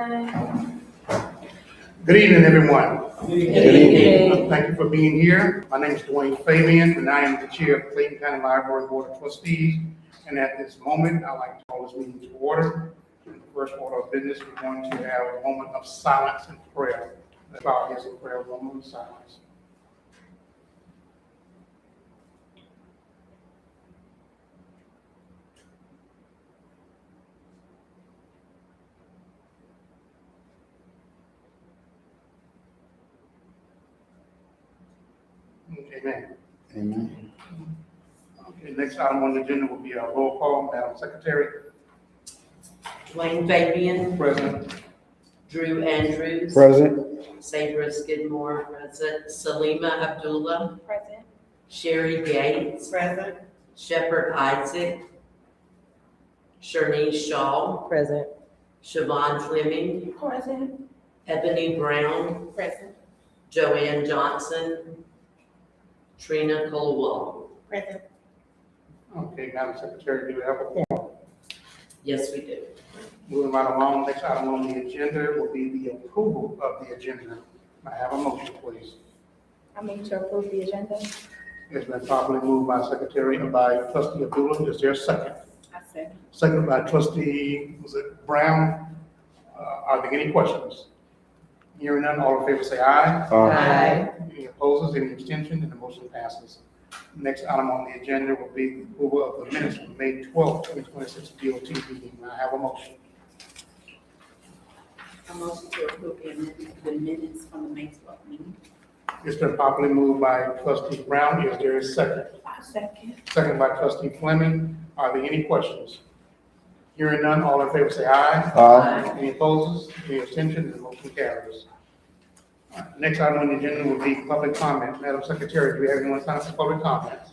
Good evening, everyone. Good evening. Thank you for being here. My name is Dwayne Fabian, and I am the chair of Clayton County Library Board of Trustees. And at this moment, I'd like to call this meeting to order. In the first order of business, we're going to have a moment of silence and prayer. Let's bow our heads in prayer, a moment of silence. Amen. Amen. Okay, next item on the agenda will be our roll call. Madam Secretary. Dwayne Fabian, Present. Drew Andrews, Present. Sandra Skidmore, present, Salima Abdullah, Present. Sherry Gates, Present. Shepherd Isaac, Shernese Shaw, Present. Siobhan Fleming, Present. Ebony Brown, Present. Joanne Johnson, Trina Colwell. Present. Okay, Madam Secretary, do we have a quorum? Yes, we do. Moving right along, next item on the agenda will be the approval of the agenda. May I have a motion, please? I move to approve the agenda. It's been properly moved by Secretary and by Trustee Abdullah. Is there a second? I second. Second by Trustee, was it Brown? Are there any questions? Hearing none, all in favor say aye. Aye. Any opposers, any abstention, and the motion passes. Next item on the agenda will be the approval of the minutes from May 12th, 2026 DOT meeting. May I have a motion? I motion to approve the minutes from the May 12th meeting. It's been properly moved by Trustee Brown. Is there a second? I second. Second by Trustee Fleming. Are there any questions? Hearing none, all in favor say aye. Aye. Any opposers, any abstentions, the motion carries. All right, next item on the agenda will be public comment. Madam Secretary, do we have anyone sign up for public comments?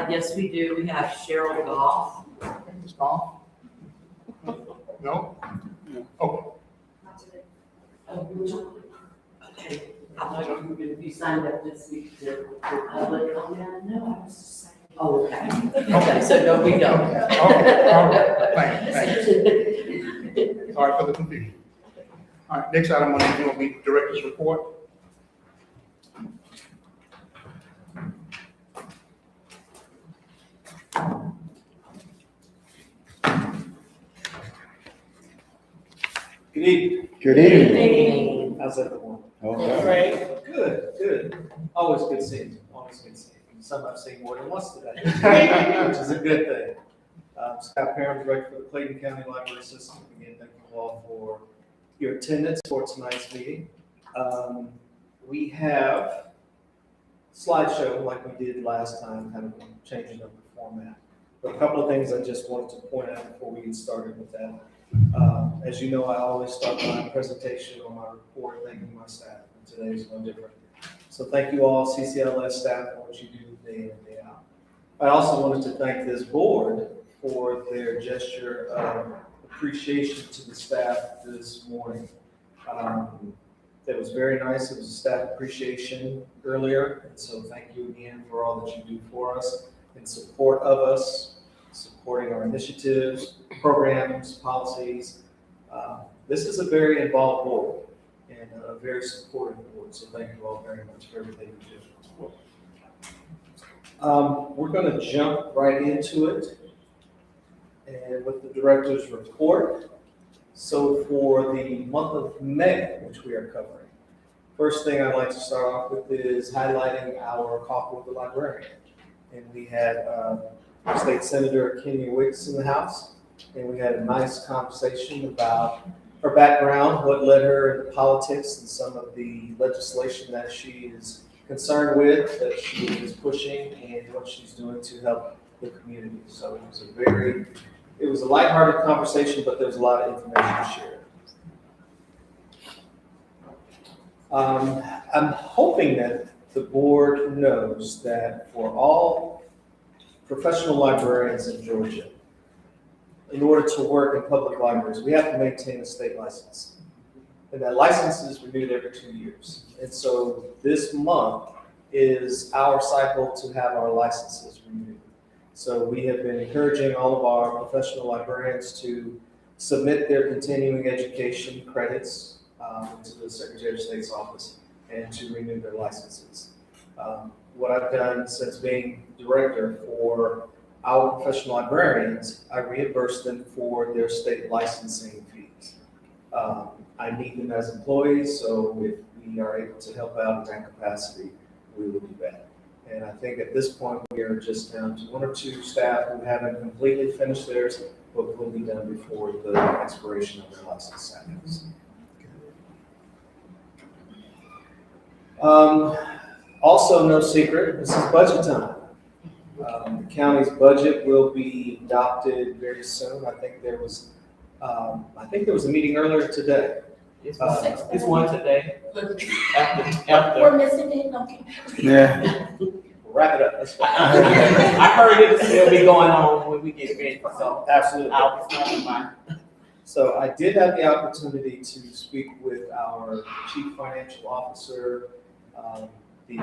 Yes, we do. We have Cheryl Goff. Ms. Goff? No? Okay. Okay. I thought you were going to be signed up this week to public comment. No, I was just saying. Oh, okay. Okay, so no, we don't. Okay, all right, thank you. Sorry for the confusion. All right, next item on the agenda will be Director's Report. Good evening. Good evening. How's everyone? Okay. Good, good. Always good seeing you. Always good seeing you. Some I've seen more than once today, which is a good thing. Scott Parham, Director for the Clayton County Library System. Again, thank you all for your attendance for tonight's meeting. We have slideshow like we did last time, kind of changing up the format. But a couple of things I just wanted to point out before we get started with that. As you know, I always start my presentation or my report thanking my staff, and today is no different. So thank you all, CCLS staff, for what you do day in and day out. I also wanted to thank this board for their gesture of appreciation to the staff this morning. It was very nice. It was a staff appreciation earlier, and so thank you again for all that you do for us in support of us, supporting our initiatives, programs, policies. This is a very involved board and a very supportive board, so thank you all very much for everything you do. We're going to jump right into it and with the director's report. So for the month of May, which we are covering, first thing I'd like to start off with is highlighting our Coffee with the Librarian. And we had State Senator Kenya Wicks in the House, and we had a nice conversation about her background, what led her into politics, and some of the legislation that she is concerned with, that she is pushing, and what she's doing to help the community. So it was a lighthearted conversation, but there was a lot of information to share. I'm hoping that the board knows that for all professional librarians in Georgia, in order to work in public libraries, we have to maintain a state license. And that license is renewed every 2 years. And so this month is our cycle to have our licenses renewed. So we have been encouraging all of our professional librarians to submit their continuing education credits to the Secretary of State's office and to renew their licenses. What I've done since being director for our professional librarians, I reimburse them for their state licensing fees. I need them as employees, so if we are able to help out in that capacity, we will do that. And I think at this point, we are just down to 1 or 2 staff who haven't completely finished theirs, but will be done before the expiration of their license status. Also, no secret, this is budget time. The county's budget will be adopted very soon. I think there was a meeting earlier today. It's one today. We're After. missing it, okay. Yeah. Wrap it up, let's go. I heard it'll still be going on when we get ready, so Absolutely. I'll be fine. So I did have the opportunity to speak with our chief financial officer, the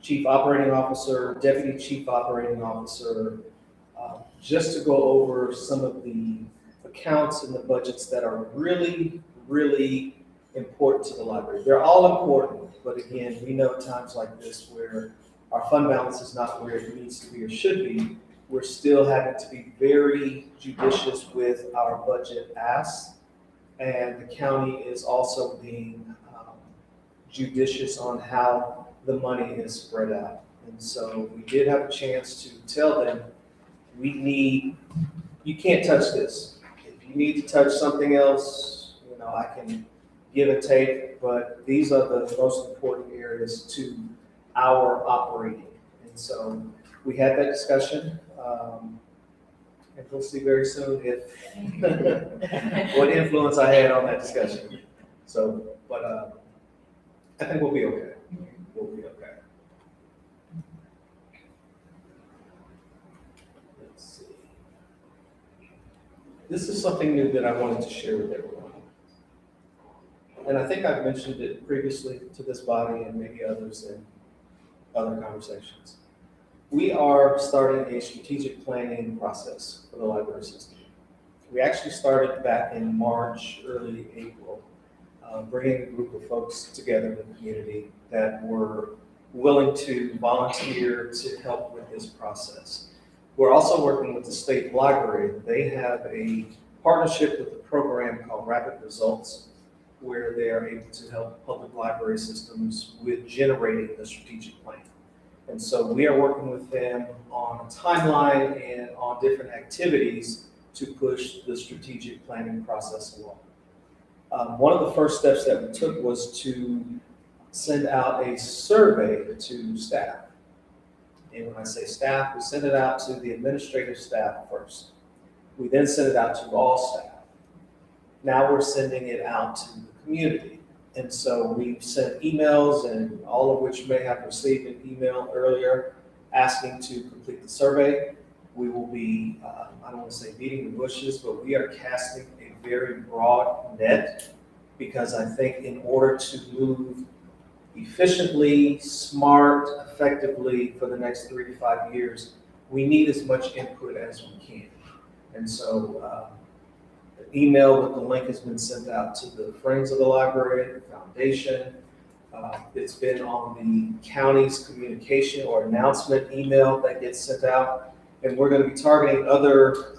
chief operating officer, deputy chief operating officer, just to go over some of the accounts and the budgets that are really, really important to the library. They're all important, but again, we know times like this where our fund balance is not where it needs to be or should be. We're still having to be very judicious with our budget asks, and the county is also being judicious on how the money is spread out. And so we did have a chance to tell them, you can't touch this. If you need to touch something else, I can give and take, but these are the most important areas to our operating. And so we had that discussion, and we'll see very soon what influence I had on that discussion. So, but I think we'll be okay. We'll be okay. Let's see. This is something new that I wanted to share with everyone. And I think I've mentioned it previously to this body and maybe others in other conversations. We are starting a strategic planning process for the library system. We actually started back in March, early April, bringing a group of folks together in the community that were willing to volunteer to help with this process. We're also working with the state library. They have a partnership with a program called Rapid Results, where they are able to help public library systems with generating the strategic plan. And so we are working with them on a timeline and on different activities to push the strategic planning process along. One of the first steps that we took was to send out a survey to staff. And when I say staff, we send it out to the administrative staff first. We then send it out to all staff. Now we're sending it out to the community. And so we've sent emails, and all of which may have received an email earlier asking to complete the survey. We will be, I don't want to say beating the bushes, but we are casting a very broad net, because I think in order to move efficiently, smart, effectively for the next 3 to 5 years, we need as much input as we can. And so the email with the link has been sent out to the Friends of the Library, the Foundation. It's been on the county's communication or announcement email that gets sent out. And we're going to be targeting other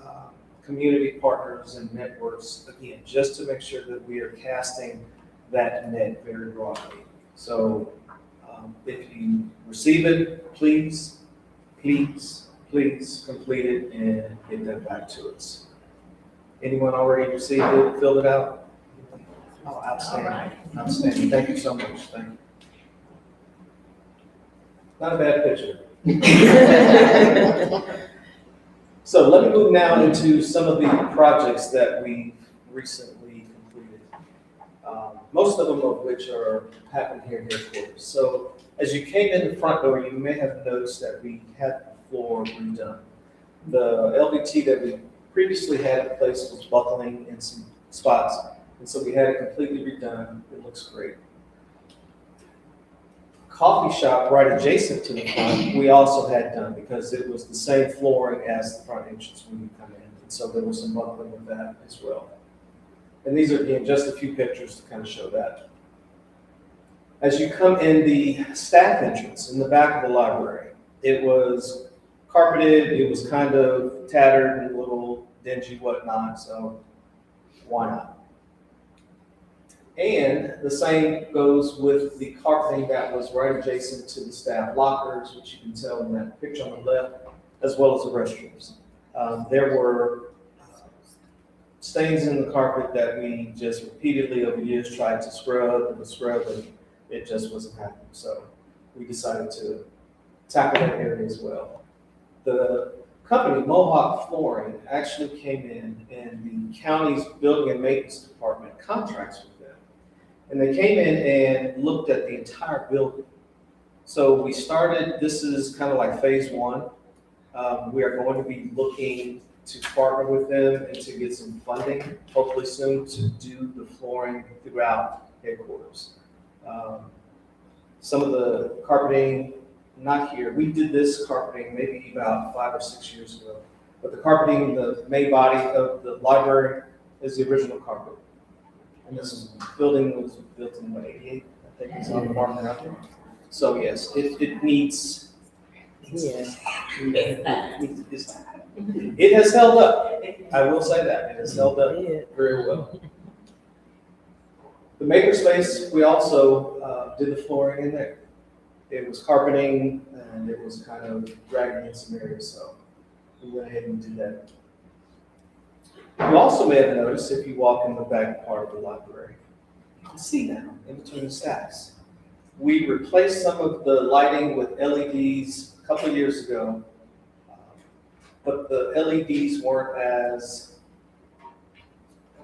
community partners and networks, again, just to make sure that we are casting that net very broadly. So if you receive it, please complete it and get that back to us. Anyone already received it, filled it out? Oh, outstanding. All right. Outstanding. Thank you so much. Thank you. Not a bad picture. So let me move now into some of the projects that we recently completed. Most of them of which are happening here in headquarters. So as you came in the front door, you may have noticed that we had the floor redone. The LVT that we previously had in place was buckling in some spots, and so we had it completely redone. It looks great. Coffee shop right adjacent to the front, we also had done because it was the same flooring as the front entrance when you come in. And so there was some buckling with that as well. And these are, again, just a few pictures to kind of show that. As you come in the staff entrance in the back of the library, it was carpeted, it was kind of tattered and a little dingy, whatnot, so why not? And the same goes with the carpeting that was right adjacent to the staff lockers, which you can tell in that picture on the left, as well as the restrooms. There were stains in the carpet that we just repeatedly over years tried to scrub and it just wasn't happening. So we decided to tackle that area as well. The company, Mohawk Flooring, actually came in and the county's building and maintenance department contracts with them. And they came in and looked at the entire building. So we started, this is kind of like phase one. We are going to be looking to partner with them and to get some funding, hopefully soon, to do the flooring throughout headquarters. Some of the carpeting, not here, we did this carpeting maybe about 5 or 6 years ago, but the carpeting, the main body of the library is the original carpet. And this building was built in what, 88, I think it's on the market out there. So yes, it needs, it has held up. I will say that, it has held up very well. The makerspace, we also did the flooring in there. It was carpeting and it was kind of dragging in some areas, so we went ahead and did that. You also may have noticed if you walk in the back part of the library, you can see now in between the stacks. We replaced some of the lighting with LEDs a couple of years ago, but the LEDs weren't as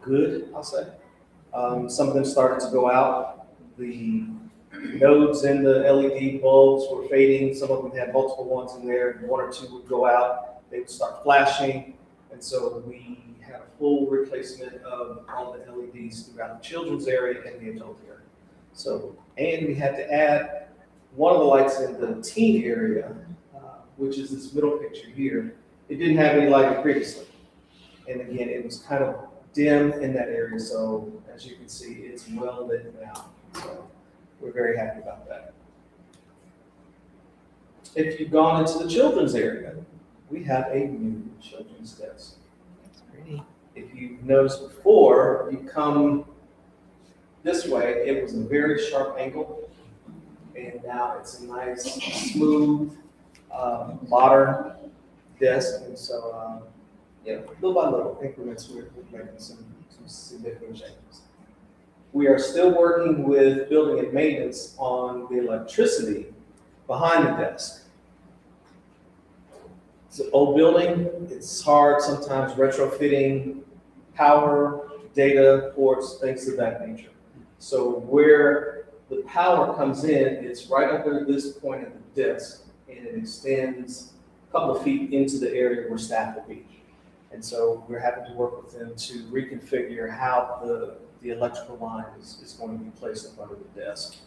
good, I'll say. Some of them started to go out. The nodes in the LED bulbs were fading. Some of them had multiple ones in there. 1 or 2 would go out. They would start flashing. And so we had a full replacement of all the LEDs throughout the children's area and the adult area. So, and we had to add one of the lights in the teen area, which is this middle picture here. It didn't have any lighting previously. And again, it was kind of dim in that area. So as you can see, it's well lit now. So we're very happy about that. If you've gone into the children's area, we have a new children's desk. That's pretty. If you've noticed before, you come this way, it was a very sharp angle, and now it's a nice, smooth, modern desk. And so, little by little increments, we're making some significant changes. We are still working with building and maintenance on the electricity behind the desk. It's an old building. It's hard sometimes retrofitting power, data ports, things of that nature. So where the power comes in, it's right under this point at the desk, and it extends a couple of feet into the area where staff will be. And so we're having to work with them to reconfigure how the electrical line is going to be placed up under the desk.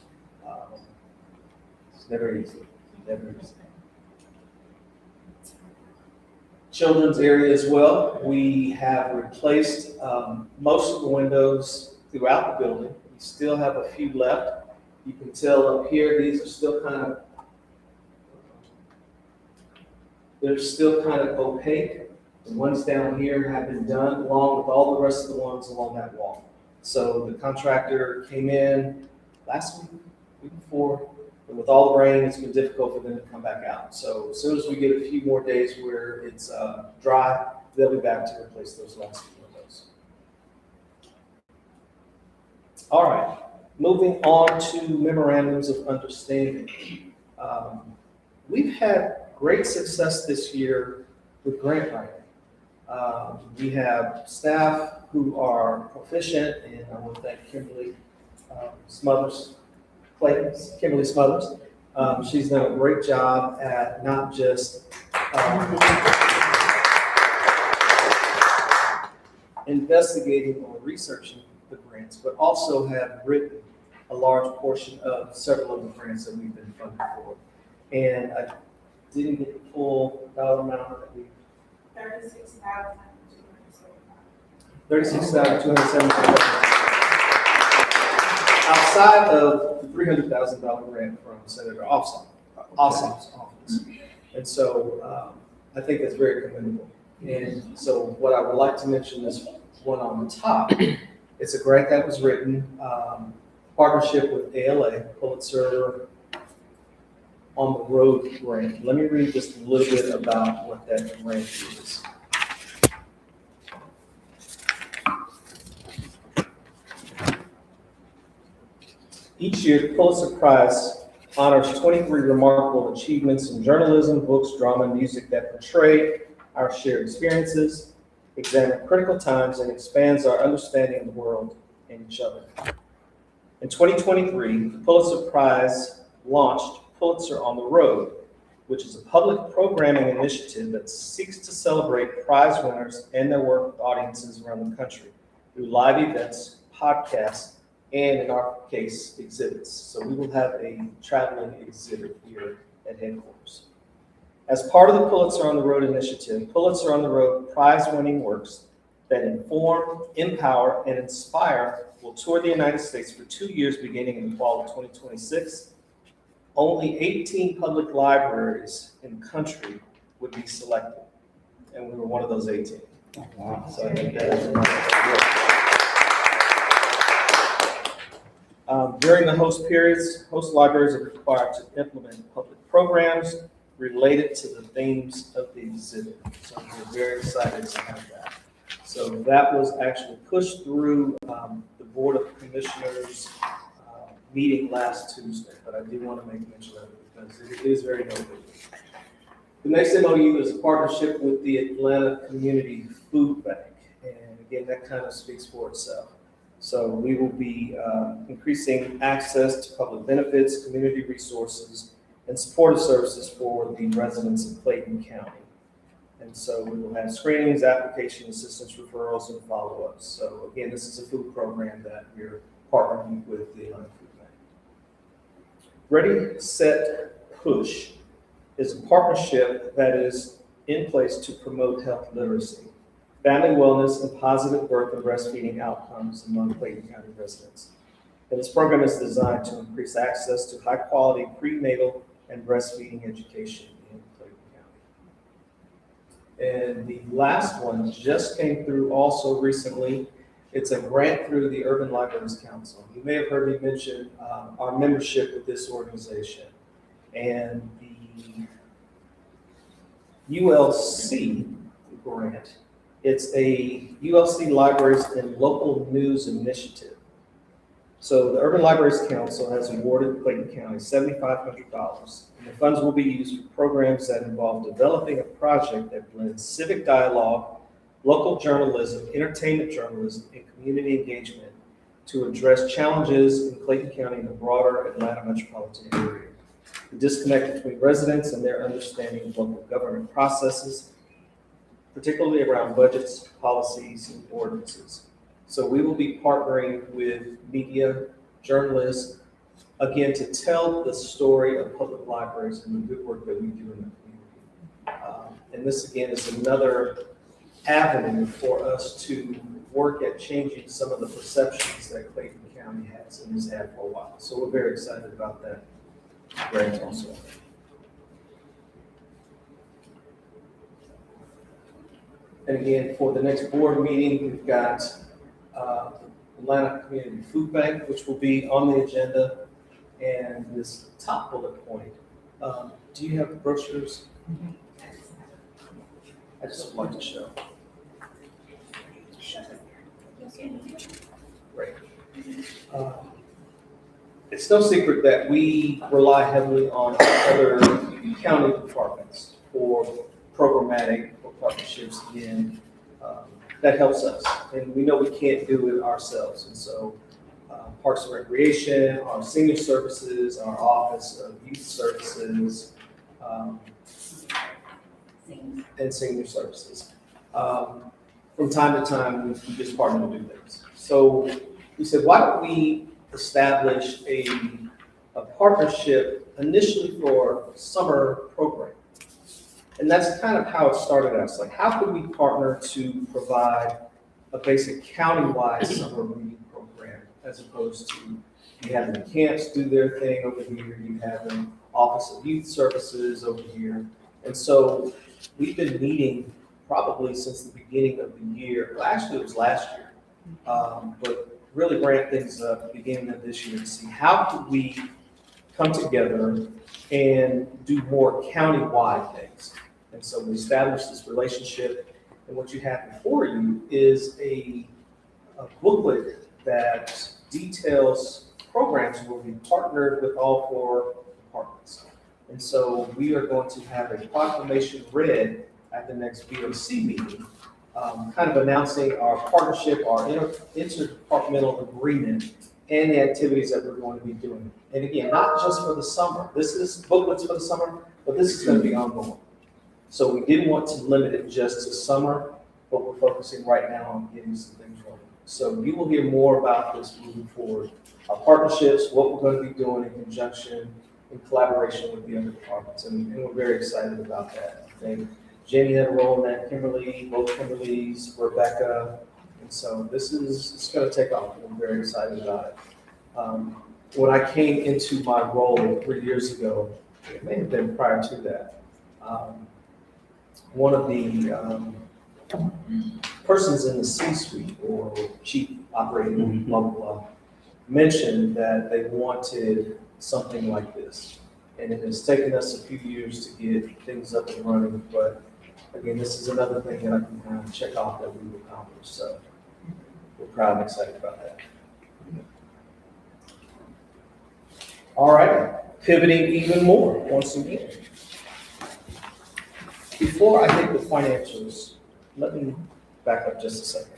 It's never easy, never easy. Children's area as well. We have replaced most of the windows throughout the building. We still have a few left. You can tell up here, these are still they're still kind of opaque. The ones down here have been done along with all the rest of the ones along that wall. So the contractor came in last week before, and with all the rain, it's been difficult for them to come back out. So as soon as we get a few more days where it's dry, they'll be back to replace those last few windows. All right, moving on to memorandums of understanding. We've had great success this year with grant writing. We have staff who are proficient, and I want to thank Kimberly Clayton, Kimberly Smothers. She's done a great job at not just investigating or researching the grants, but also have written a large portion of several of the grants that we've been funded for. And I didn't get the full dollar amount that we. 36,200. $36,277. Outside of the $300,000 grant from Senator Awesom's office. And so I think that's very commendable. And so what I would like to mention is one on the top. It's a grant that was written, partnership with ALA, Pulitzer on the Road grant. Let me read just a little bit about what that grant is. Each year, the Pulitzer Prize honors 23 remarkable achievements in journalism, books, drama, and music that portray our shared experiences, examine critical times, and expands our understanding of the world and each other. In 2023, the Pulitzer Prize launched Pulitzer on the Road, which is a public programming initiative that seeks to celebrate prize winners and their work with audiences around the country through live events, podcasts, and in our case, exhibits. So we will have a traveling exhibit here at headquarters. As part of the Pulitzer on the Road initiative, Pulitzer on the Road prize-winning works that inform, empower, and inspire will tour the United States for 2 years beginning in the fall of 2026. Only 18 public libraries in the country would be selected, and we were one of those 18. Wow. So I think that is remarkable. During the host periods, host libraries are required to implement public programs related to the themes of the exhibit. So we're very excited to have that. So that was actually pushed through the Board of Commissioners meeting last Tuesday, but I do want to make mention of it because it is very notable. The next MOU is a partnership with the Atlanta Community Food Bank. And again, that kind of speaks for itself. So we will be increasing access to public benefits, community resources, and supportive services for the residents of Clayton County. And so we will have screenings, application assistance, referrals, and follow-ups. So again, this is a food program that we're partnering with the Atlanta Food Bank. Ready, Set, Push is a partnership that is in place to promote health literacy, family wellness, and positive birth and breastfeeding outcomes among Clayton County residents. And this program is designed to increase access to high-quality prenatal and breastfeeding education in Clayton County. And the last one just came through also recently. It's a grant through the Urban Libraries Council. You may have heard me mention our membership with this organization. And the ULC grant, it's a ULC Libraries and Local News Initiative. So the Urban Libraries Council has awarded Clayton County $7,500, and the funds will be used for programs that involve developing a project that blends civic dialogue, local journalism, entertainment journalism, and community engagement to address challenges in Clayton County and the broader Atlanta metropolitan area. The disconnect between residents and their understanding of local government processes, particularly around budgets, policies, and ordinances. So we will be partnering with media, journalists, again, to tell the story of public libraries and the good work that we do in the community. And this, again, is another avenue for us to work at changing some of the perceptions that Clayton County has and has had for a while. So we're very excited about that grant also. And again, for the next board meeting, we've got Atlanta Community Food Bank, which will be on the agenda. And this top bullet point, do you have the brochures? I just would like to show. Great. It's no secret that we rely heavily on other county departments for programmatic or partnerships. Again, that helps us, and we know we can't do it ourselves. And so Parks and Recreation, our senior services, our Office of Youth Services, and senior services. From time to time, we just partner to do things. So we said, why don't we establish a partnership initially for summer program? And that's kind of how it started out. It's like, how could we partner to provide a basic countywide summer reading program, as opposed to you having the camps do their thing over here, you have an Office of Youth Services over here. And so we've been meeting probably since the beginning of the year. Well, actually, it was last year. But really ramped things up at the beginning of this year to see how could we come together and do more countywide things. And so we established this relationship, and what you have before you is a booklet that details programs where we partnered with all 4 departments. And so we are going to have a proclamation read at the next VOC meeting, kind of announcing our partnership, our interdepartmental agreement, and the activities that we're going to be doing. And again, not just for the summer. This is booklets for the summer, but this is going to be ongoing. So we didn't want to limit it just to summer, but we're focusing right now on getting some things rolling. So you will hear more about this moving forward. Our partnerships, what we're going to be doing in conjunction, in collaboration with the other departments, and we're very excited about that. I think Jenny had a role in that, Kimberly, both Kimberlys, Rebecca, and so it's going to take off. I'm very excited about it. When I came into my role 3 years ago, it may have been prior to that, one of the persons in the C-suite or chief operating blah, blah, blah, mentioned that they wanted something like this. And it has taken us a few years to get things up and running, but again, this is another thing that I can kind of check off that we've accomplished. So we're proud and excited about that. All right, pivoting even more once again. Before I hit the financials, let me back up just a second.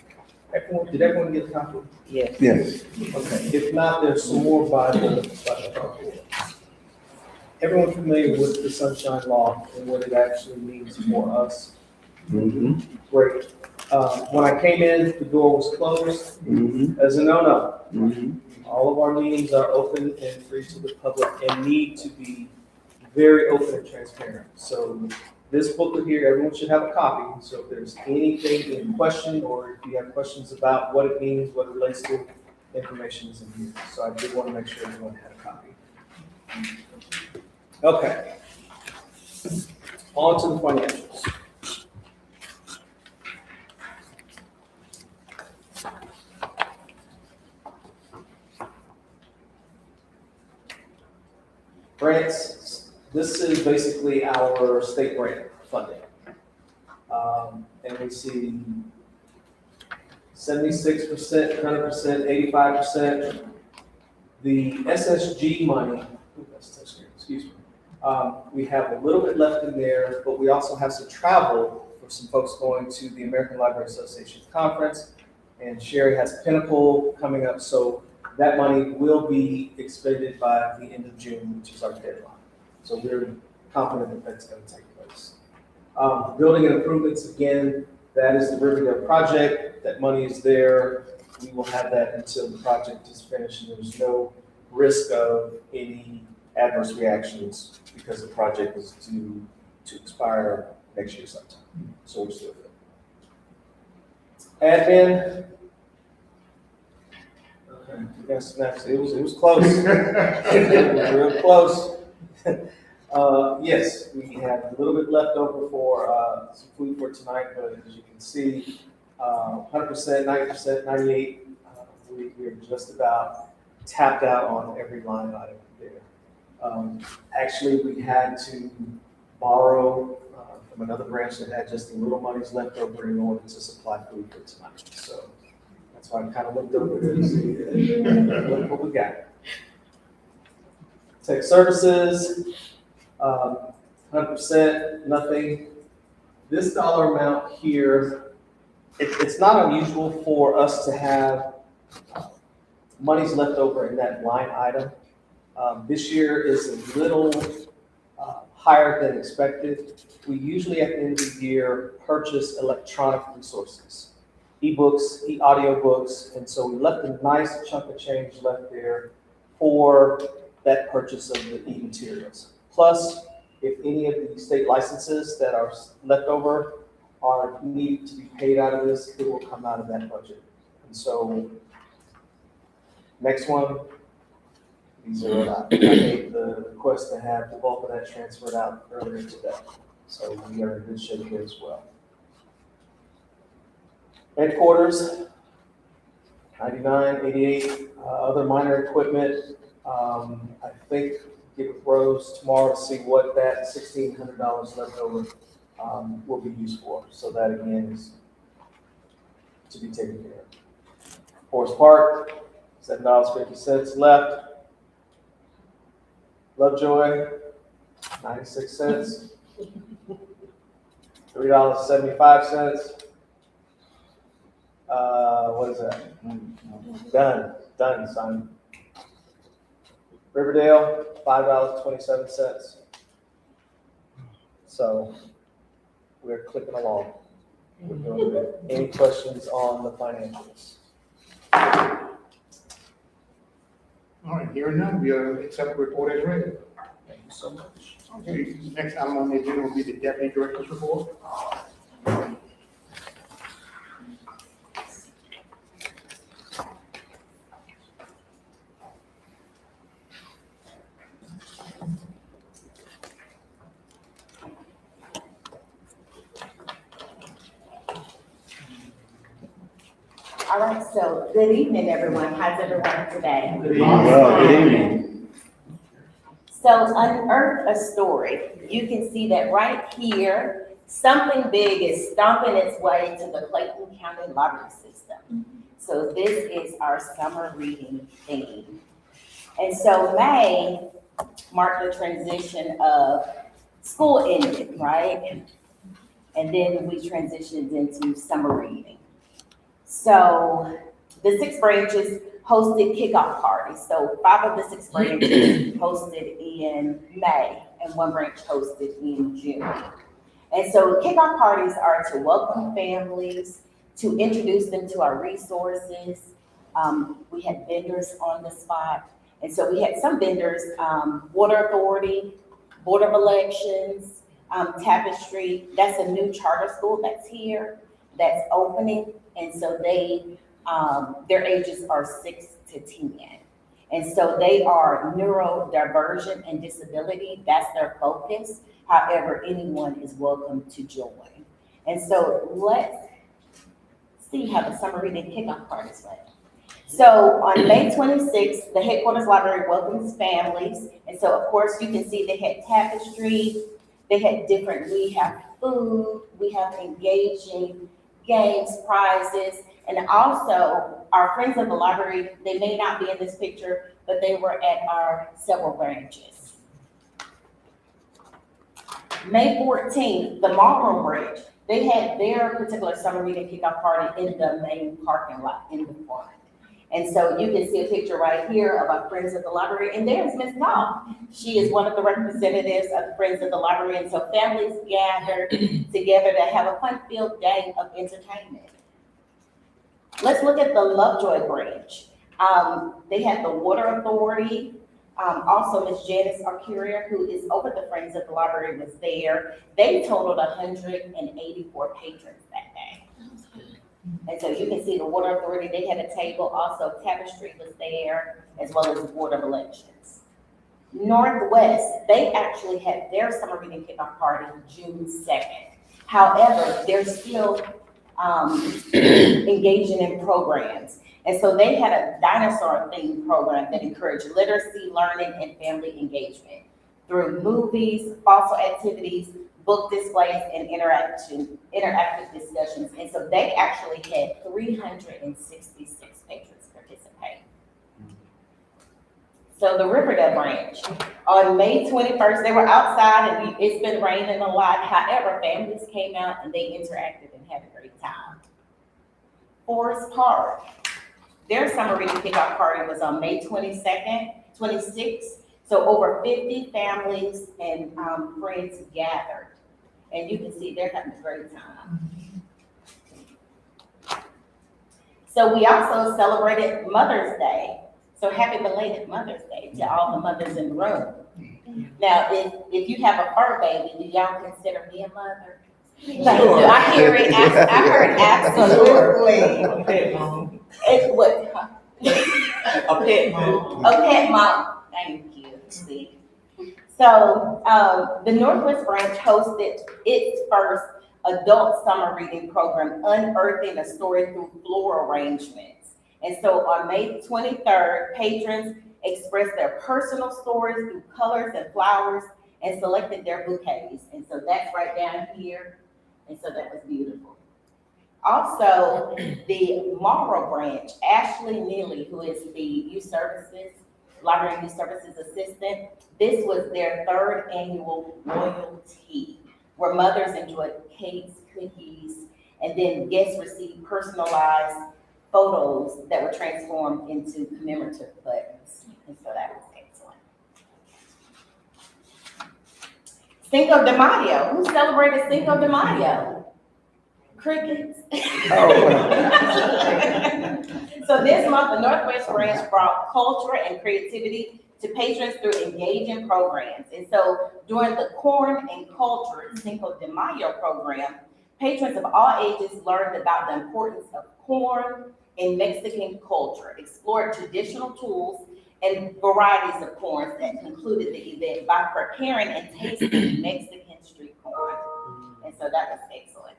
Did everyone get a copy? Yes. Yes. Okay, if not, there's some more by the everyone familiar with the Sunshine Law and what it actually means for us? Mm-hmm. Great. When I came in, the door was closed Mm-hmm. as a no-no. Mm-hmm. All of our meetings are open and free to the public and need to be very open and transparent. So this booklet here, everyone should have a copy. So if there's anything in question or if you have questions about what it means, what it relates to, information is in here. So I did want to make sure everyone had a copy. Okay. On to the financials. Grants, this is basically our state grant funding. And we see 76%, 100%, 85%. The SSG money, that's touchscreen, excuse me. We have a little bit left in there, but we also have some travel for some folks going to the American Library Association conference. And Sherry has Pinnacle coming up, so that money will be expended by the end of June, which is our deadline. So we're confident that that's going to take place. Building and improvements, again, that is the Riverdale project. That money is there. We will have that until the project is finished, and there's no risk of any adverse reactions because the project is due to expire next year sometime. So we're still good. Admin. Okay, yes, next. It was close. It was real close. Yes, we have a little bit left over for some food for tonight, but as you can see, 100%, 90%, 98%, we're just about tapped out on every line item there. Actually, we had to borrow from another branch that had just a little money's left over in order to supply food for tonight. So that's why I kind of looked over there to see what we got. Tech services, 100%, nothing. This dollar amount here, it's not unusual for us to have monies left over in that line item. This year is a little higher than expected. We usually at the end of the year purchase electronic resources, ebooks, audiobooks, and so we left a nice chunk of change left there for that purchase of the e-materials. Plus, if any of the state licenses that are left over are needed to be paid out of this, it will come out of that budget. And so, next one, we zeroed out. I made the request to have the bulk of that transferred out earlier today. So we are in good shape here as well. Headquarters, 99, 88, other minor equipment. I think get with Rose tomorrow to see what that $1,600 left over will be used for. So that again is to be taken care of. Forest Park, $7.50 left. Lovejoy, 96 cents. $3.75. What is that? Done, son. Riverdale, $5.27. So we're clicking along. We're doing good. Any questions on the financials? All right, hearing none, we accept the report as read. Thank you so much. Okay, next item on the agenda will be the deputy director's report. All right, so good evening, everyone. How's everyone today? Well, good evening. So unearth a story. You can see that right here, something big is stomping its way to the Clayton County Library System. So this is our summer reading theme. And so May marked the transition of school ended, right? And then we transitioned into summer reading. So the 6 branches hosted kickoff parties. So 5 of the 6 branches hosted in May and 1 branch hosted in June. And so kickoff parties are to welcome families, to introduce them to our resources. We had vendors on the spot. And so we had some vendors, Water Authority, Board of Elections, Tapestry. That's a new charter school that's here, that's opening. And so they, their ages are 6 to 10. And so they are neurodivergent and disability. That's their focus. However, anyone is welcome to join. And so let's see how the summer reading kickoff parties went. So on May 26th, the headquarters library welcomes families. And so of course you can see they had tapestry, they had different, we have food, we have engaging games, prizes, and also our friends of the library, they may not be in this picture, but they were at our several branches. May 14th, the Marlboro branch, they had their particular summer reading kickoff party in the main parking lot in the front. And so you can see a picture right here of our friends of the library, and there's Miss Knoll. She is one of the representatives of the Friends of the Library, and so families gathered together to have a fun-filled day of entertainment. Let's look at the Lovejoy branch. They had the Water Authority, also Miss Janice Arcuria, who is over the Friends of the Library, was there. They totaled 184 patrons that day. And so you can see the Water Authority, they had a table, also Tapestry was there, as well as the Board of Elections. Northwest, they actually had their summer reading kickoff party June 2nd. However, they're still engaging in programs. And so they had a dinosaur-themed program that encouraged literacy, learning, and family engagement through movies, fossil activities, book displays, and interactive discussions. And so they actually had 366 patrons participate. So the Riverdale branch, on May 21st, they were outside and it's been raining a lot. However, families came out and they interacted and had a great time. Forest Park, their summer reading kickoff party was on May 26th. So over 50 families and friends gathered. And you can see they're having a great time. So we also celebrated Mother's Day. So happy belated Mother's Day to all the mothers in the room. Now, if you have a fur baby, do y'all consider me a mother? Thank you. I hear it, I heard absolutely. A pet mom. It's what, A pet mom. okay, Mom, thank you, see. So, the Northwest Branch hosted its first adult summer reading program, Unearthing a Story Through Floral Arrangements. And so on May 23rd, patrons expressed their personal stories through colors and flowers and selected their bouquets. And so that's right down here. And so that was beautiful. Also, the Morrow Branch, Ashley Neely, who is the youth services, library and youth services assistant, this was their third annual loyalty, where mothers enjoyed cakes, cookies, and then guests received personalized photos that were transformed into commemorative buttons. And so that was excellent. Cinco de Mayo. Who celebrated Cinco de Mayo? Crickets. So this month, the Northwest Branch brought culture and creativity to patrons through engaging programs. And so during the Corn and Culture Cinco de Mayo program, patrons of all ages learned about the importance of corn in Mexican culture, explored traditional tools and varieties of corn, that concluded the event by preparing and tasting Mexican street corn. And so that was excellent.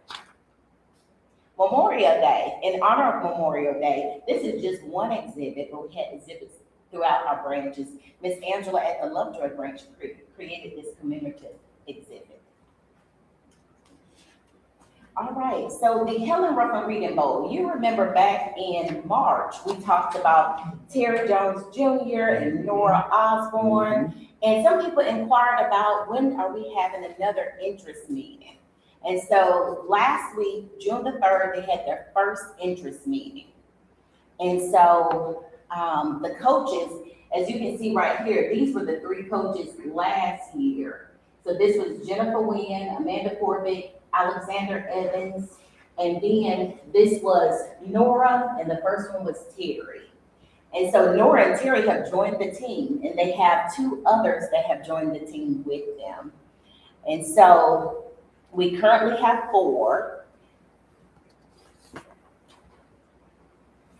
Memorial Day, in honor of Memorial Day, this is just one exhibit, but we had exhibits throughout our branches. Miss Angela at the Lovejoy branch created this commemorative exhibit. All right, so the Helen Ruffin Reading Bowl, you remember back in March, we talked about Terry Jones Jr. and Nora Osborne, and some people inquired about when are we having another interest meeting? And so last week, June the 3rd, they had their first interest meeting. And so the coaches, as you can see right here, these were the three coaches last year. So this was Jennifer Wynn, Amanda Corbett, Alexander Evans, and then this was Nora, and the first one was Terry. And so Nora and Terry have joined the team, and they have two others that have joined the team with them. And so we currently have four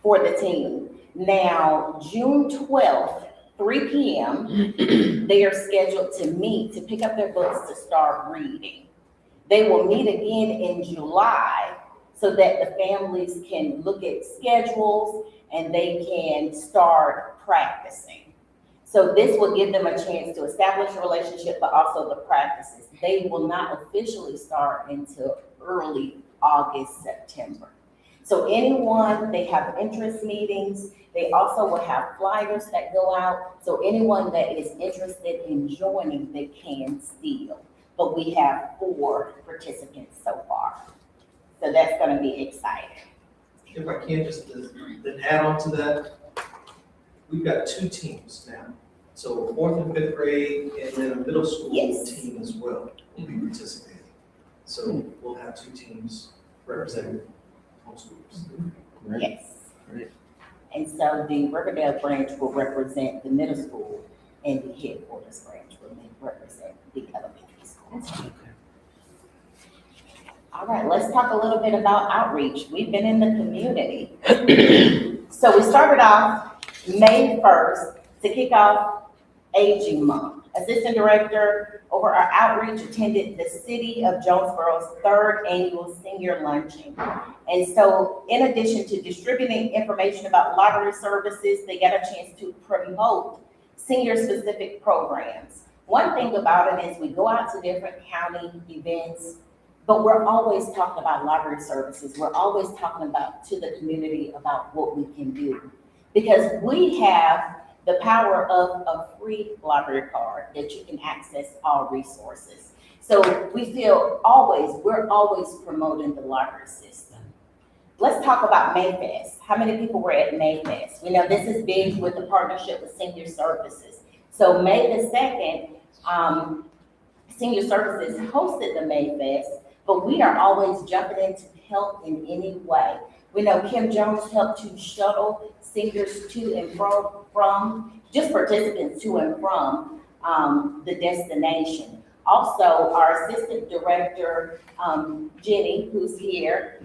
for the team. Now, June 12th, 3 p.m., they are scheduled to meet to pick up their books to start reading. They will meet again in July so that the families can look at schedules and they can start practicing. So this will give them a chance to establish a relationship, but also the practices. They will not officially start until early August, September. So anyone, they have interest meetings. They also will have flyers that go out. So anyone that is interested in joining, they can still. But we have 4 participants so far. So that's going to be exciting. If I can just then add on to that, we've got 2 teams now. So 4th and 5th grade, and then a middle school Yes. team as well will be participating. So we'll have 2 teams representing homeschoolers. Yes. Great. And so the Riverdale branch will represent the middle school, and the headquarters branch will represent the elementary school. All right, let's talk a little bit about outreach. We've been in the community. So we started off May 1st to kick off Aging Month. Assistant Director over our outreach attended the City of Jonesboro's 3rd annual senior luncheon. And so in addition to distributing information about library services, they got a chance to promote senior-specific programs. One thing about it is we go out to different county events, but we're always talking about library services. We're always talking about to the community about what we can do. Because we have the power of a free library card that you can access all resources. So we feel we're always promoting the library system. Let's talk about Mayfest. How many people were at Mayfest? We know this is big with the partnership with Senior Services. So May the 2nd, Senior Services hosted the Mayfest, but we are always jumping in to help in any way. We know Kim Jones helped to shuttle seniors to and from just participants to and from the destination. Also, our assistant director, Jenny, who's here,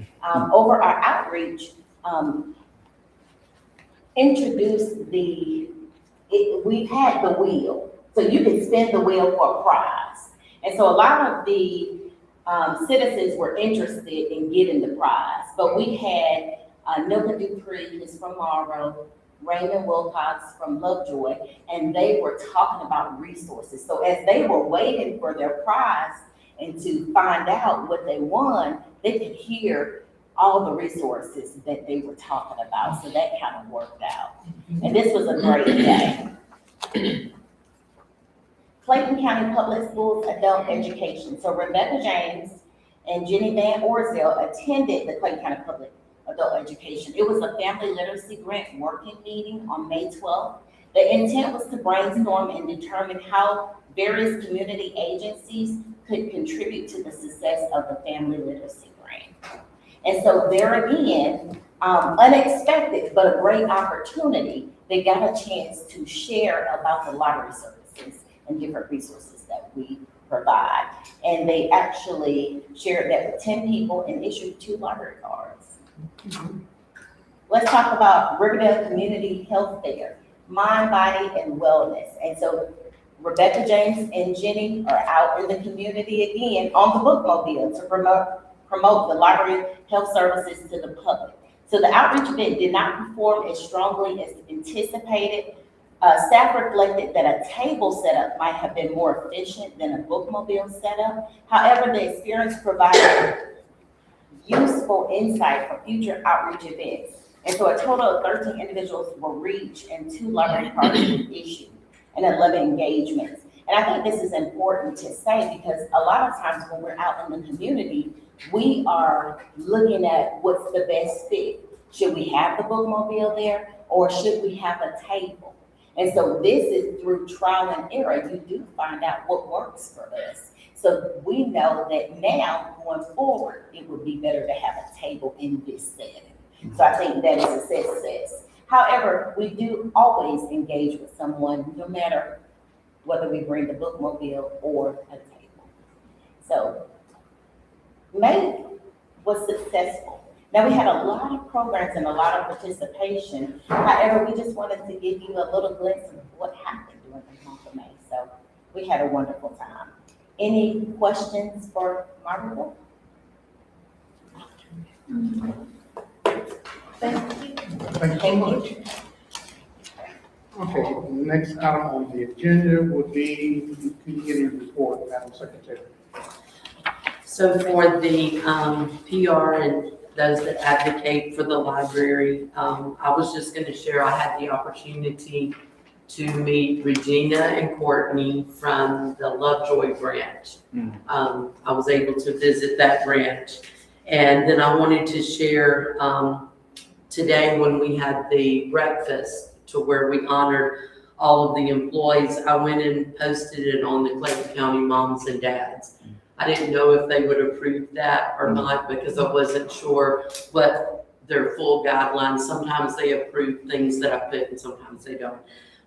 over our outreach, introduced we've had the wheel. So you can spin the wheel for a prize. And so a lot of the citizens were interested in getting the prize, but we had Nilka Dupree, who's from Morrow, Raymond Wilcox from Lovejoy, and they were talking about resources. So as they were waiting for their prize and to find out what they won, they could hear all the resources that they were talking about. So that kind of worked out. And this was a great day. Clayton County Public Schools Adult Education. So Rebecca James and Jenny Van Orzell attended the Clayton County Public Adult Education. It was a family literacy grant working meeting on May 12th. The intent was to brainstorm and determine how various community agencies could contribute to the success of the family literacy grant. And so there again, unexpected, but a great opportunity, they got a chance to share about the library services and different resources that we provide. And they actually shared that with 10 people and issued 2 library cards. Let's talk about Riverdale Community Health Fair, mind, body, and wellness. And so Rebecca James and Jenny are out in the community again on the bookmobile to promote the library health services to the public. So the outreach event did not perform as strongly as anticipated. Staff reflected that a table setup might have been more efficient than a bookmobile setup. However, the experience provided useful insight for future outreach events. And so a total of 13 individuals were reached and 2 library cards were issued and 11 engagements. And I think this is important to say because a lot of times when we're out in the community, we are looking at what's the best fit. Should we have the bookmobile there or should we have a table? And so this is through trial and error. You do find out what works for us. So we know that now going forward, it would be better to have a table in this setting. So I think that is a success. However, we do always engage with someone, no matter whether we bring the bookmobile or a table. So May was successful. Now, we had a lot of programs and a lot of participation. However, we just wanted to give you a little glimpse of what happened during the month of May. So we had a wonderful time. Any questions for Margaret? Thank you so much. Okay, the next item on the agenda would be community report, Madam Secretary. So for the PR and those that advocate for the library, I was just going to share, I had the opportunity to meet Regina and Courtney from the Lovejoy branch. I was able to visit that branch. And then I wanted to share today when we had the breakfast to where we honored all of the employees, I went and posted it on the Clayton County Moms and Dads. I didn't know if they would approve that or not because I wasn't sure what their full guidelines. Sometimes they approve things that I put and sometimes they don't.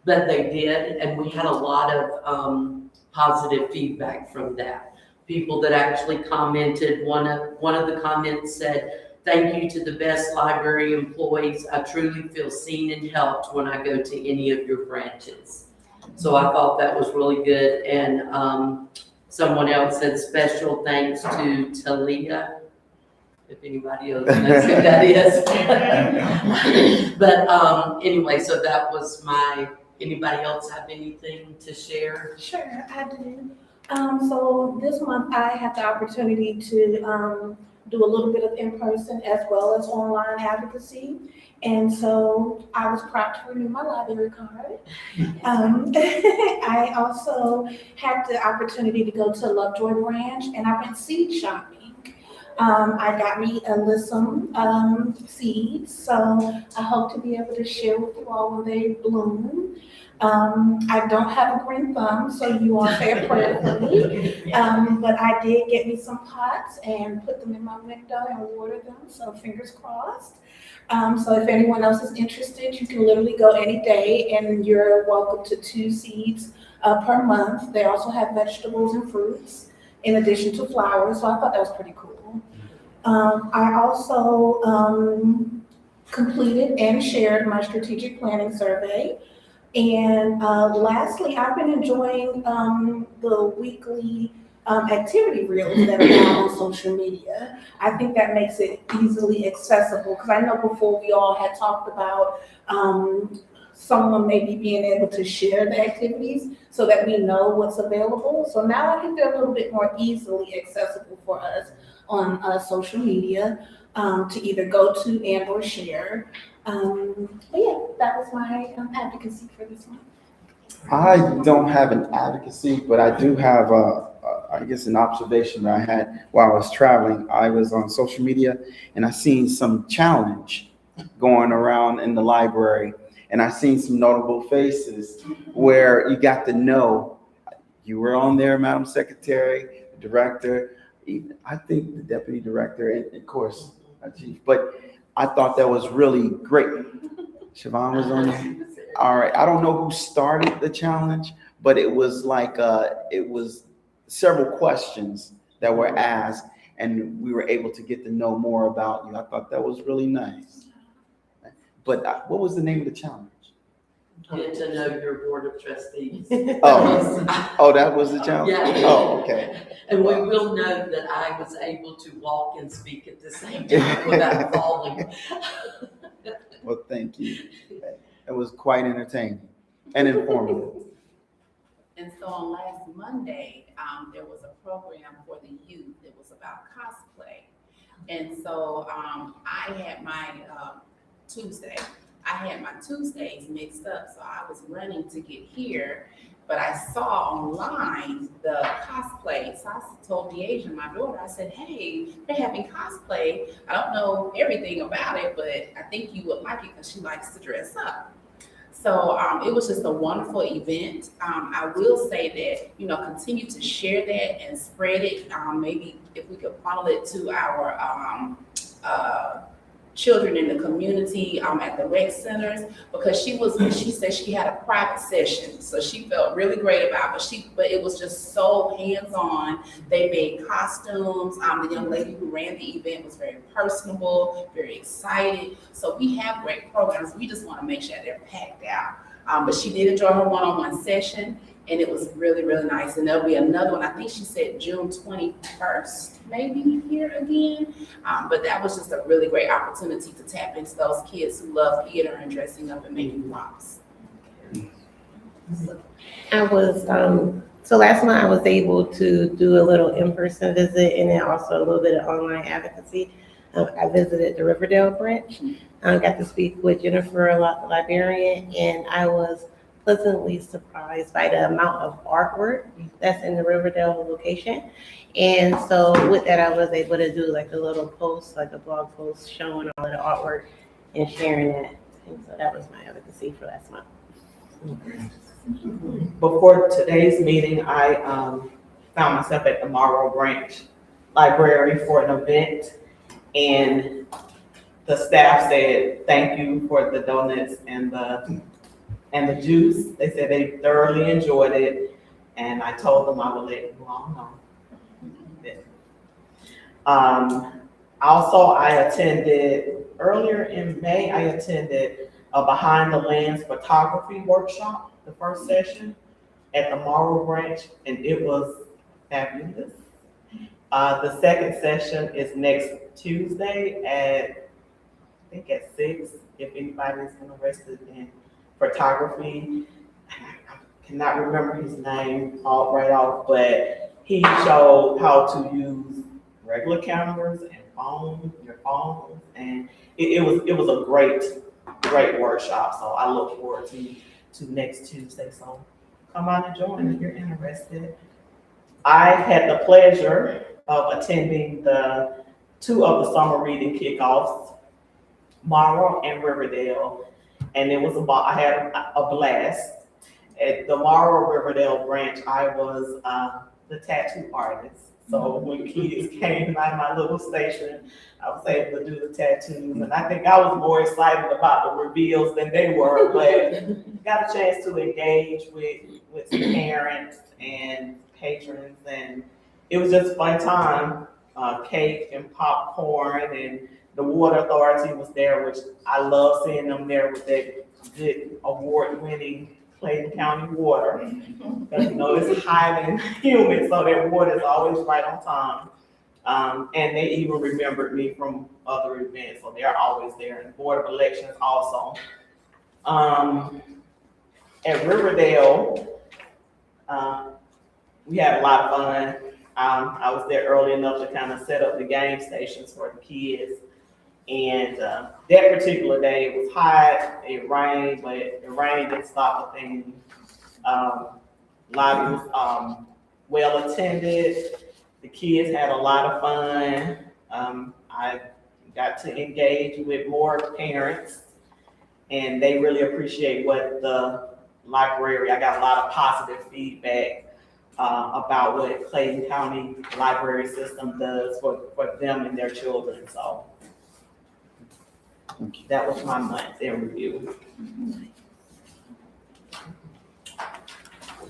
But they did, and we had a lot of positive feedback from that. People that actually commented, one of the comments said, "Thank you to the best library employees. I truly feel seen and helped when I go to any of your branches." So I thought that was really good. And someone else said special thanks to Talia, if anybody else knows who that is. But anyway, so that was anybody else have anything to share? Sure, I do. So this month I had the opportunity to do a little bit of in-person as well as online advocacy. And so I was proud to renew my library card. I also had the opportunity to go to Lovejoy branch and I went seed shopping. I got me alyssum seeds, so I hope to be able to share with you all when they bloom. I don't have a green thumb, so you all say a prayer for me. But I did get me some pots and put them in my window and water them, so fingers crossed. So if anyone else is interested, you can literally go any day and you're welcome to 2 seeds per month. They also have vegetables and fruits in addition to flowers, so I thought that was pretty cool. I also completed and shared my strategic planning survey. And lastly, I've been enjoying the weekly activity reels that are now on social media. I think that makes it easily accessible, because I know before we all had talked about someone maybe being able to share the activities so that we know what's available. So now I think they're a little bit more easily accessible for us on social media to either go to and or share. But yeah, that was my advocacy for this month. I don't have an advocacy, but I do have I guess an observation that I had while I was traveling. I was on social media and I seen some challenge going around in the library, and I seen some notable faces where you got to know you were on there, Madam Secretary, the director, even, I think the deputy director, and of course, our chief. But I thought that was really great. Siobhan was on there. All right. I don't know who started the challenge, but it was like it was several questions that were asked, and we were able to get to know more about you. I thought that was really nice. But what was the name of the challenge? Get to know your board of trustees. Oh, that was the challenge? Yeah. Oh, okay. And we will note that I was able to walk and speak at the same time without falling. Well, thank you. It was quite entertaining and informative. And so on last Monday, there was a program for the youth. It was about cosplay. And so I had my Tuesdays mixed up. So I was running to get here, but I saw online the cosplay. So I told Deasia, my daughter, I said, hey, they're having cosplay. I don't know everything about it, but I think you would like it because she likes to dress up. So it was just a wonderful event. I will say that, continue to share that and spread it. Maybe if we could funnel it to our children in the community at the rec centers, because she said she had a private session, so she felt really great about it. But it was just so hands-on. They made costumes. The young lady who ran the event was very personable, very excited. So we have great programs. We just want to make sure they're packed out. But she did enjoy her one-on-one session, and it was really, really nice. And there'll be another one, I think she said June 21st, maybe here again. But that was just a really great opportunity to tap into those kids who love theater and dressing up and making props. I was, so last month I was able to do a little in-person visit and then also a little bit of online advocacy. I visited the Riverdale branch. I got to speak with Jennifer, the librarian, and I was pleasantly surprised by the amount of artwork that's in the Riverdale location. And so with that, I was able to do like a little post, like a blog post showing all of the artwork and sharing that. And so that was my advocacy for last month. Before today's meeting, I found myself at the Morrow Branch Library for an event, and the staff said thank you for the donuts and the juice. They said they thoroughly enjoyed it, and I told them I would let you all know. Also, I attended earlier in May. I attended a Behind the Lens photography workshop, the first session at the Morrow Branch, and it was fabulous. The second session is next Tuesday at 6, if anybody's interested in photography. I cannot remember his name right off, but he showed how to use regular cameras and your phones, and it was a great workshop. So I look forward to next Tuesday. So come on and join if you're interested. I had the pleasure of attending the two of the summer reading kickoffs, Morrow and Riverdale. And it was I had a blast. At the Morrow Riverdale branch, I was the tattoo artist. So when kids came out of my little station, I was able to do the tattoos. And I think I was more excited about the reveals than they were, but got a chance to engage with parents and patrons. And it was just a fun time. Cake and popcorn, and the water authority was there, which I love seeing them there with that good award-winning Clayton County water. Because it's hot and humid, so their water is always right on time. And they even remembered me from other events, so they're always there. And Board of Elections also. At Riverdale, we had a lot of fun. I was there early enough to kind of set up the game stations for the kids. And that particular day, it was hot, it rained, but the rain didn't stop the thing. Lobby was well attended. The kids had a lot of fun. I got to engage with more parents, and they really appreciate what the library, I got a lot of positive feedback about what Clayton County Library System does for them and their children. So that was my month in review.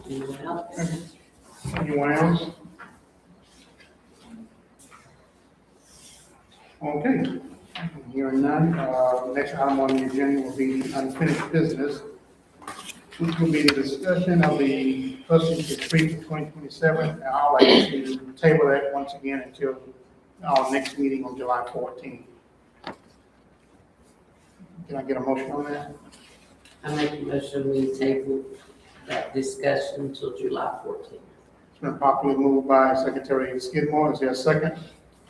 Anyone else? Anyone else? Okay, hearing none, next item on the agenda will be unfinished business, which will be the discussion of the Trustees retreat for 2027. And I'd like to table that once again until our next meeting on July 14th. Can I get a motion on that? I make a motion we table that discussion until July 14th. It's been properly moved by Secretary Skidmore. Is there a second?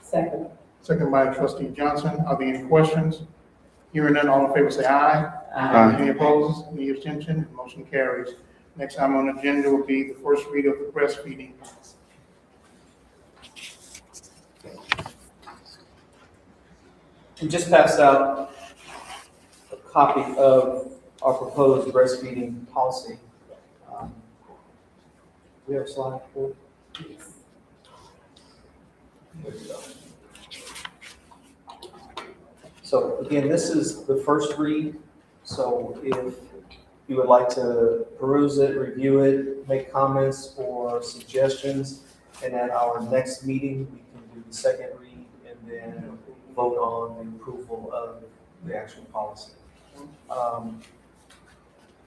Second. Second by Trustee Johnson. Are there any questions? Hearing none, all in favor say aye. Aye. Any opposed? Any abstention? Motion carries. Next item on the agenda will be the first read of the breastfeeding policy. We just passed out a copy of our proposed breastfeeding policy. We have a slide for it? There we go. So again, this is the first read. So if you would like to peruse it, review it, make comments or suggestions, and at our next meeting, we can do the second read and then vote on the approval of the actual policy.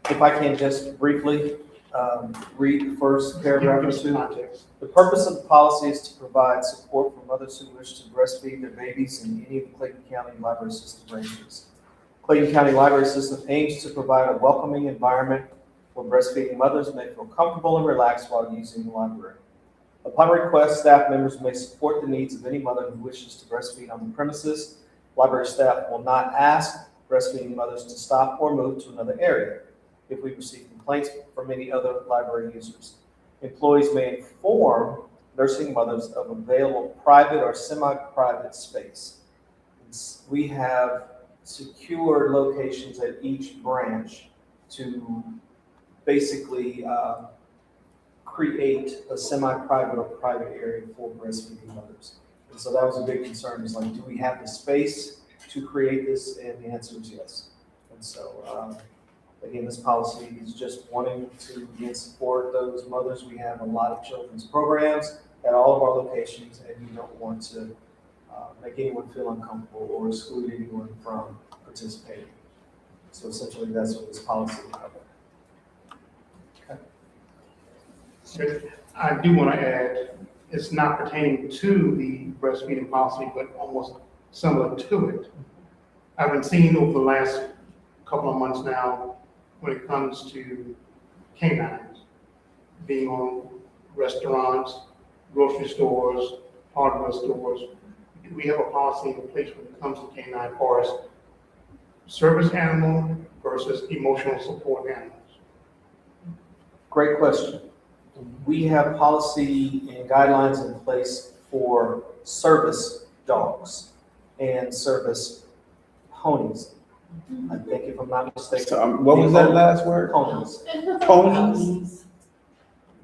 If I can just briefly read the first paragraph or two. Context. The purpose of the policy is to provide support for mothers who wish to breastfeed their babies in any of the Clayton County Library System branches. Clayton County Library System aims to provide a welcoming environment where breastfeeding mothers may feel comfortable and relaxed while using the library. Upon request, staff members may support the needs of any mother who wishes to breastfeed on the premises. Library staff will not ask breastfeeding mothers to stop or move to another area if we receive complaints from any other library users. Employees may inform nursing mothers of available private or semi-private space. We have secured locations at each branch to basically create a semi-private or private area for breastfeeding mothers. And so that was a big concern, is like, do we have the space to create this? And the answer is yes. And so, again, this policy is just wanting to, again, support those mothers. We have a lot of children's programs at all of our locations, and we don't want to make anyone feel uncomfortable or exclude anyone from participating. So essentially, that's what this policy is about. I do want to add, it's not pertaining to the breastfeeding policy, but almost similar to it. I've been seeing over the last couple of months now, when it comes to canines, being on restaurants, grocery stores, hardware stores, we have a policy in place when it comes to canine for us, service animal versus emotional support animals. Great question. We have policy and guidelines in place for service dogs and service ponies. I think if I'm not mistaken. So, what was that last word? Ponies, Ponies?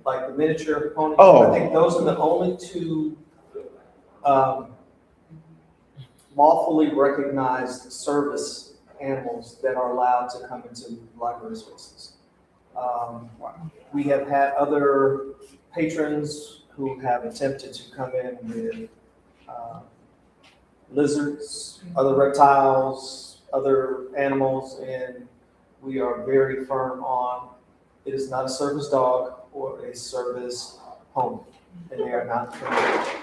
like the miniature ponies. Oh. I think those are the only two lawfully recognized service animals that are allowed to come into library spaces. We have had other patrons who have attempted to come in with lizards, other reptiles, other animals, and we are very firm on it is not a service dog or a service pony, and they are not permitted.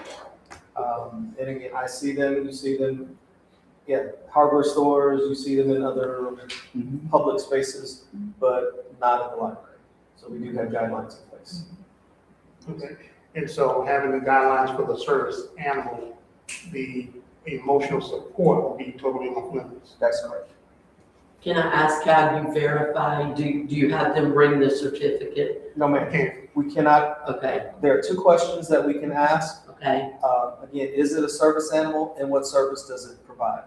And again, I see them, you see them, yeah, hardware stores, you see them in other public spaces, but not at the library. So we do have guidelines in place. Okay, and so having the guidelines for the service animal, the emotional support will be totally off limits. That's correct. Can I ask how you verify, do you have them bring the certificate? No, ma'am. Okay, We cannot, Okay, there are two questions that we can ask. okay, Again, is it a service animal and what service does it provide?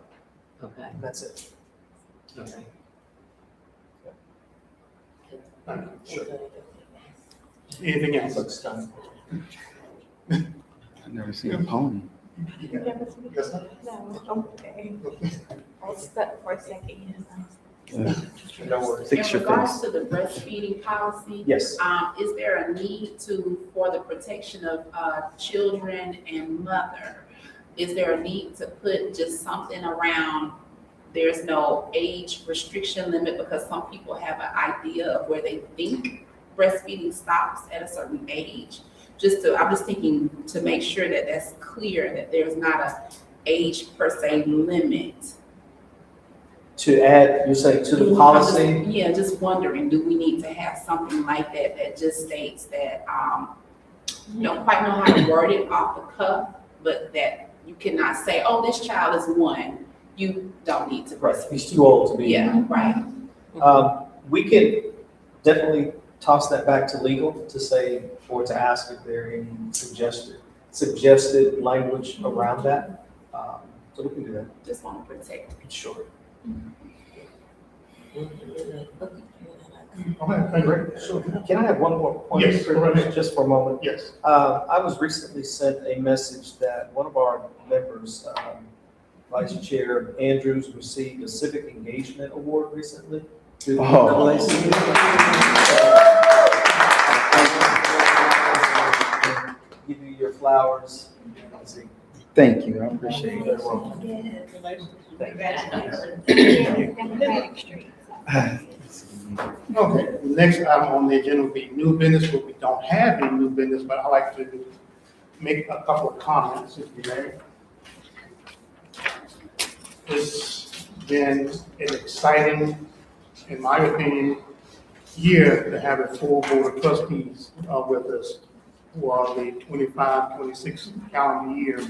okay, That's it. okay. thank you. Sure. Anything else? Looks done. I've never seen a pony. Yes, sir? No, okay. I was stuck for a second. No worries. Fix In your regards face. to the breastfeeding policy, Yes. is there a need for the protection of children and mother? Is there a need to put just something around, there's no age restriction limit, because some people have an idea of where they think breastfeeding stops at a certain age? I'm just thinking to make sure that that's clear, that there's not a age per se limit. To add, you're saying to the policy? Yeah, just wondering, do we need to have something like that that just states that, don't quite know how to word it off the cuff, but that you cannot say, oh, this child is 1, you don't need to Right, breastfeed. he's too old to be. Yeah, right. We could definitely toss that back to legal to say, or to ask if there are any suggested language around that. So we can do that. Just want to protect. Sure. Okay, great. Sure. Can I have one more point? Yes, go right ahead. Just for a moment. Yes. I was recently sent a message that one of our members, Vice Chair Andrews, received a Civic Engagement Award recently through the NAACP. Give you your flowers. Thank you, I appreciate You're it. welcome. Okay, next item on the agenda will be new business, but we don't have any new business, but I'd like to make a couple of comments, if you may. It's been an exciting, in my opinion, year to have a full board of trustees with us for the 25-26 calendar year.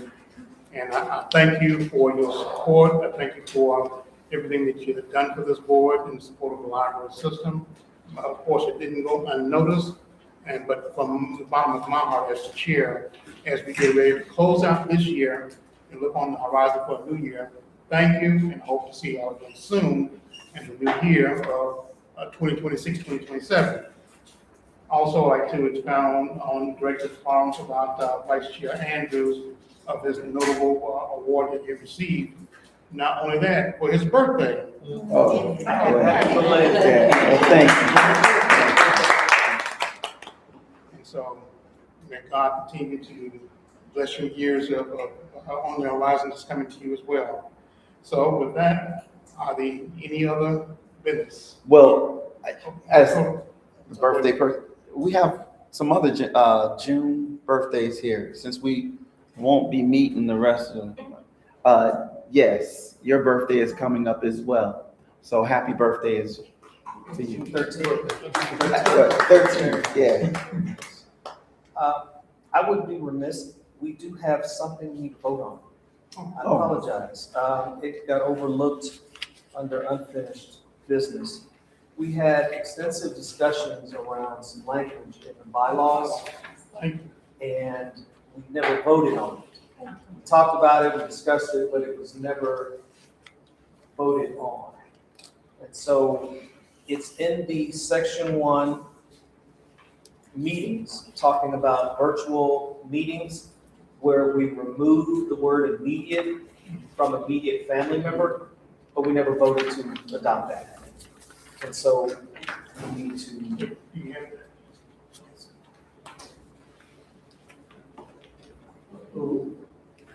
And I thank you for your support. I thank you for everything that you have done for this board in support of the library system. Of course, it didn't go unnoticed, but from the bottom of my heart as the chair, as we get ready to close out this year and look on the horizon for a new year, thank you and hope to see you all again soon in the new year of 2026, 2027. Also, I'd like to expound on Director Farms about Vice Chair Andrews of his notable award that he received. Not only that, for his birthday. Oh, Yeah. thank And so, may God continue to bless your years of on the horizon that's coming to you as well. So with that, are there any other business? you. Well, as the birthday person, we have some other June birthdays here, since we won't be meeting the rest of them. Yes, your birthday is coming up as well. So happy birthday is to you. 13. 13, yeah. I would be remiss, we do have something we need to vote on. I Oh. apologize. It got overlooked under unfinished business. We had extensive discussions around some language in the bylaws, Thank and we never voted on it. We talked about it, we discussed it, but it was never voted on. And so it's in the section 1 meetings, talking about virtual meetings, where we removed the word immediate from immediate family member, but we never voted to adopt that. And so we need to, You have that.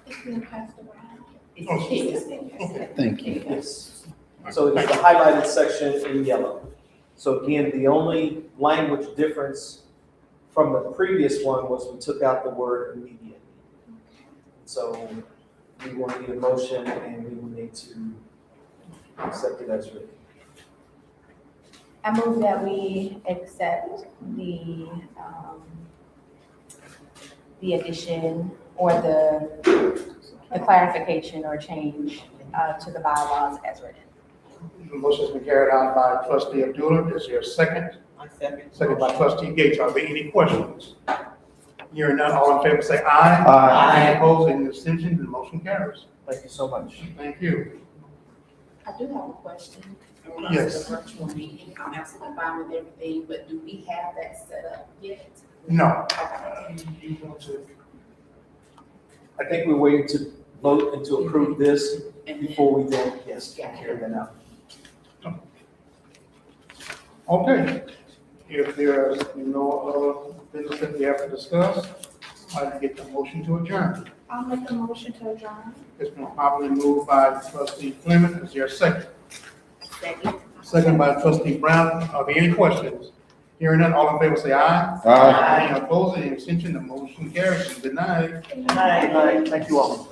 It's being passed around. Okay. Thank you. yes. So it's the highlighted section in yellow. So again, the only language difference from the previous one was we took out the word immediate. So we will need a motion and we will need to accept it as written. I move that we accept the addition or the clarification or change to the bylaws as written. The motion's been carried out by trustee Abdullah. Is there a second? I second. Second by trustee Gates. Are there any questions? Hearing none, all in favor say aye. Aye. Any opposed, any abstentions, the motion carries. Thank you so much. Thank you. I do have a question. Yes. The virtual meeting, I'm absolutely fine with everything, but do we have that set up yet? No. Okay. You want to- I think we're waiting to vote and to approve this And then, before we then, yes, carry that out. Okay. If there is no other business that we have to discuss, I'd get the motion to adjourn. I'll make a motion to adjourn. It's been properly moved by trustee Fleming. Is there a second? second. Second by trustee Brown. Are there any questions? Hearing none, all in favor say aye. Aye. Any opposed, any abstention, the motion carries. Good night. Good night. Thank you all.